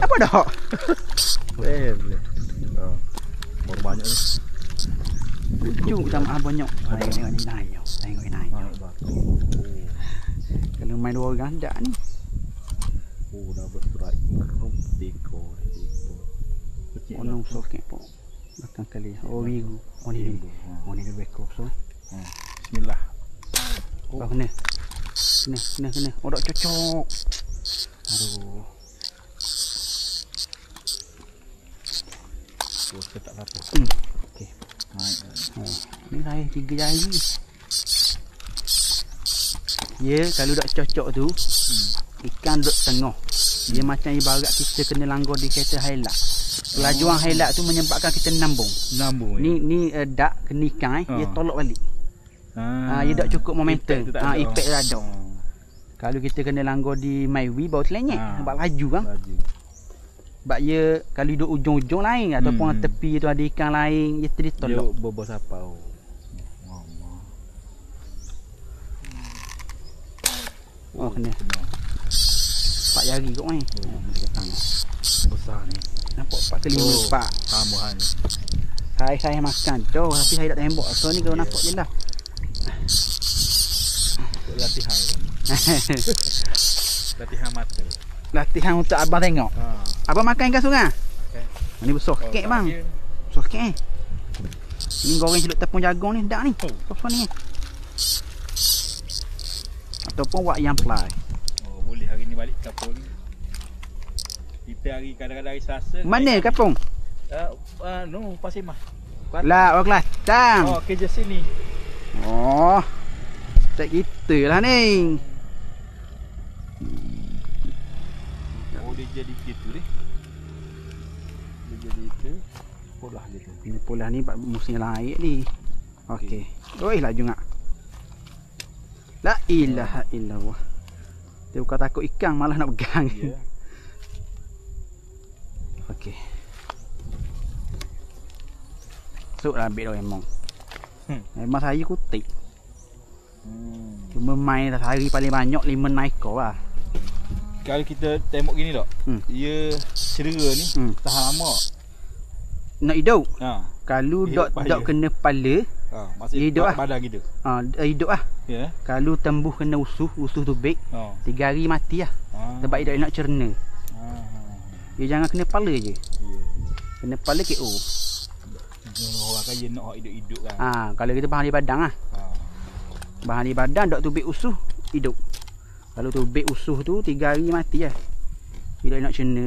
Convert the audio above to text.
Apa dah? Boleh. Baru banyak ni. Ujung sama banyak. Tengok ni naik. Tengok ni naik. Kalau main dua orang dah ni. Dah bersurat. Tiko. Ono soket po. Belakang kali. Oh wigu. Oh ni lebih kosong. Bismillah. Oh kena. Kena. Odok cocok. Aduh. Saya tak apa. Okey. Naik. Ni saya 3 jari. Ya, kalau dak cocok tu, ikan duduk tengah. Dia macam ibarat kita kena langgar di kereta highlight. Kelajuan highlight tu menyebabkan kita nambung. Ni dak kena ikan dia tolak balik. Dia dak cukup momentum. Impact tak ada. Kalau kita kena langgar di Mywi baru selenyek sebab laju kan. Sebab dia kalau duduk ujung-ujung lain ataupun tepi tu ada ikan lain, dia tertolak. Dia bobos apa? Oh kena. 4 jari kot ni. Besar ni. Nampak 4 ke 5 pak. Sama ni. Saya makan tu tapi saya tak tembak. So ni kalau nampak je lah. Latihan. Latihan mata. Latihan untuk abang tengok. Abang makan ikan sungai? Ni besar kek bang. Besar kek. Ni goreng celup tepung jagung ni dak ni. Besar ni. Ataupun wak yang fly. Boleh hari ni balik kampung ni. Kita hari kadang-kadang hari Selasa. Mana kampung? Pasir Mas. Lah, orang Kelantan. Kerja sini. Tak kita lah ni. Dia jadi gitu ni. Dia jadi itu. Polah gitu. Ini polah ni musim lain ni. Okey. Oi laju ngak. La ilaha illallah. Dia bukan takut ikan malah nak pegang. Ya. Okey. Suklah ambil dah memang. Memang saya kutik. Cuma main sehari paling banyak 5 ekor lah. Kalau kita tembok gini tak? Dia cedera ni tahan lama. Nak hidup? Kalau hidup dok kena kepala, masih hidup lah. Badan gitu. Hidup lah. Ya. Kalau tembus kena usuh tu beg. 3 hari mati lah. Sebab dia nak cerna. Dia jangan kena kepala je. Kena kepala KO. Orang kaya nak hidup-hidup kan. Kalau kita bahan di badan lah. Bahan di badan dok tubik usuh hidup. Kalau tubik usuh tu 3 hari mati lah. Dia nak cerna.